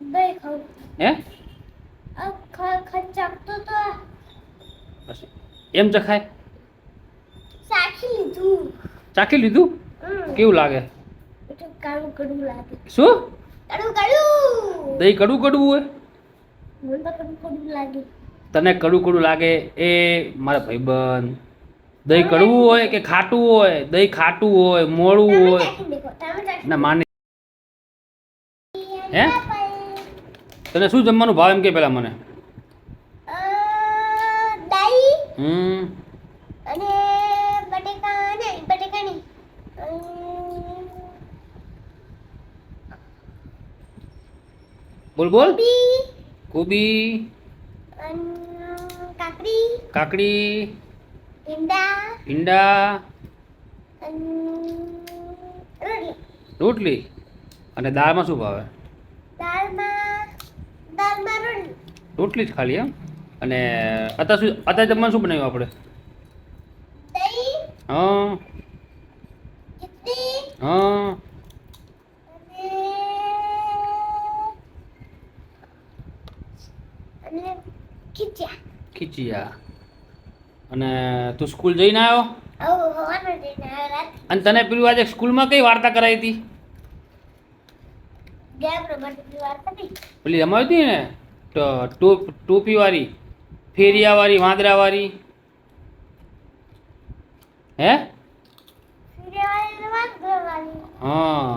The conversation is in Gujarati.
દહીં ખાઉં. હે ખચાકતો તો પછી એમ ચખાય? સાખી લીધું. ચાખી લીધું? કેવું લાગે? એટલે કાળું કડવું લાગે. શું? કડવું કડવું. દહીં કડવું કડવું હોય? મને તો કડવું કડવું લાગે. તને કડવું કડવું લાગે એ મારા ભાઈબંધ. દહીં કડવું હોય કે ખાટું હોય? દહીં ખાટું હોય, મોળું તમે હોય? ચાખી દેખો. તમે ચાખી ના માને. હે? દેખો. તને શું જમવાનું ભાવ એમ કે પેલા મને? દહીં હમ અને બટેકા નહીં. બોલ બોલ. કોબી કોબી, અને કાકડી, કાકડી, ઈંડા ઈંડા, અને રોટલી. રોટલી. અને દાળમાં શું ભાવે? દાળમાં રોટલી. રોટલી જ ખાલી એમ? અને અત્યારે જમવાનું શું બનાવ્યું આપણે? દહીં, હા ખીચડી હા અને ખીચા. ખીચિયા. અને તું સ્કૂલ જઈને આવ્યો? હવાનો જઈને રાત અને તને પેલું આજે સ્કૂલમાં કઈ વાર્તા કરાવી હતી? ગયા પ્રમાણની વાર્તા નહીં. પેલી રમાવી હતી ને ટોપીવાળી, ફેરિયાવાળી, વાંદરાવાળી. હે? ફિરવાળી વાત કરવાની. હા